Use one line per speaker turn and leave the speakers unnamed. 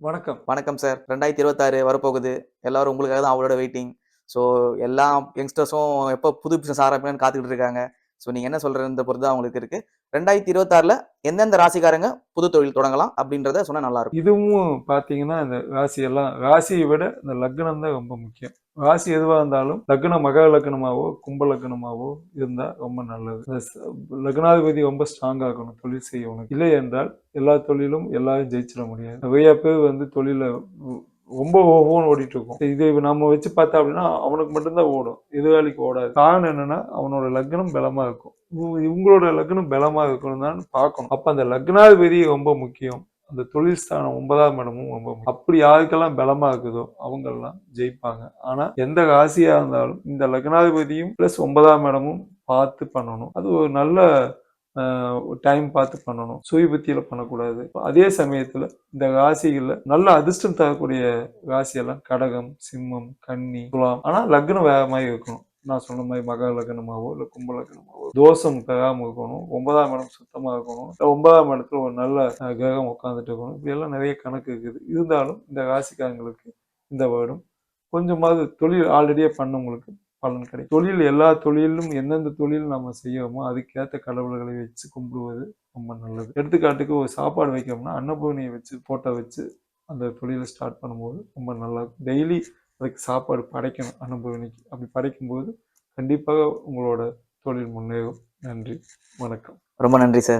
வணக்கம்.
வணக்கம் சார். 2026 வரப்போகுது. எல்லாரும் உங்களுக்காக தான் அவளோட வெயிட்டிங். ஸோ எல்லா யங்ஸ்டர்ஸும் எப்போ புது பிசினஸ் ஆரம்பிக்கலாம்னு காத்துக்கிட்டு இருக்காங்க. ஸோ நீங்க என்ன சொல்றதுன்ற பொறுத்து தான் அவங்களுக்கு இருக்கு. 2026ல எந்தெந்த ராசிக்காரங்க புது தொழில் தொடங்கலாம் அப்படின்றத சொன்னா நல்லா இருக்கும்.
இதுவும் பார்த்தீங்கன்னா, இந்த ராசியை விட இந்த லக்னம் தான் ரொம்ப முக்கியம். ராசி எதுவா இருந்தாலும் லக்னம் மகர லக்னமாவோ, கும்ப லக்னமாவோ இருந்தா ரொம்ப நல்லது. லக்னாதிபதி ரொம்ப ஸ்ட்ராங்கா இருக்கணும் தொழில் செய்யணும். இல்லை என்றால் எல்லா தொழிலும் எல்லாரும் ஜெயிச்சிட முடியாது. நிறைய பேர் தொழில ரொம்ப ஓடிட்டு இருக்கும். இது நம்ம வச்சு பார்த்தா அப்படின்னா அவனுக்கு மட்டும்தான் ஓடும், எதிராளிக்கு ஓடாது. காரணம் என்னன்னா அவனோட லக்னம் பலமா இருக்கும். இவங்களோட லக்னம் பலமா இருக்கணும் தான் பார்க்கணும். அப்ப அந்த லக்னாதிபதி ரொம்ப முக்கியம். அந்த தொழில் ஸ்தானம் 9ஆம் இடமும் ரொம்ப முக்கியம். அப்படி யாருக்கெல்லாம் பலமா இருக்குதோ அவங்க எல்லாம் ஜெயிப்பாங்க. ஆனா எந்த ராசியா இருந்தாலும் இந்த லக்னாதிபதியும் பிளஸ் 9ஆம் இடமும் பார்த்து பண்ணணும். அது ஒரு நல்ல டைம் பார்த்து பண்ணணும். சுயபுத்தியில பண்ணக்கூடாது. அதே சமயத்துல இந்த ராசிகள்ல நல்ல அதிர்ஷ்டம் தரக்கூடிய ராசியெல்லாம் கடகம், சிம்மம், கன்னி, துலாம். ஆனா லக்னம் வேற மாதிரி இருக்கணும். நான் சொன்ன மாதிரி மகர லக்னமாவோ இல்ல கும்ப லக்னமாவோ தோஷம் பெறாம இருக்கணும். 9ஆம் இடம் சுத்தமா இருக்கணும். 9ஆம் இடத்துல ஒரு நல்ல கிரகம் உட்காந்துட்டு இருக்கணும். இப்படி எல்லாம் நிறைய கணக்கு இருக்குது. இருந்தாலும் இந்த ராசிக்காரங்களுக்கு இந்த வருடம் கொஞ்சமாவது தொழில் ஆல்ரெடியே பண்ணவங்களுக்கு பலன் கிடைக்கும். தொழில் எல்லா தொழிலும் எந்தெந்த தொழில் நம்ம செய்யறோமோ அதுக்கேற்ற கடவுள்களை வச்சு கும்பிடுவது ரொம்ப நல்லது. எடுத்துக்காட்டுக்கு ஒரு சாப்பாடு வைக்கிறோம்னா அன்னபூர்ணியை வச்சு போட்டோ வச்சு அந்த தொழிலை ஸ்டார்ட் பண்ணும்போது ரொம்ப நல்லா இருக்கும். டெய்லி அதுக்கு சாப்பாடு படைக்கணும் அன்னபூர்ணிக்கு. அப்படி படைக்கும்போது கண்டிப்பாக உங்களோட தொழில் முன்னேறும். நன்றி, வணக்கம்.
ரொம்ப நன்றி சார்.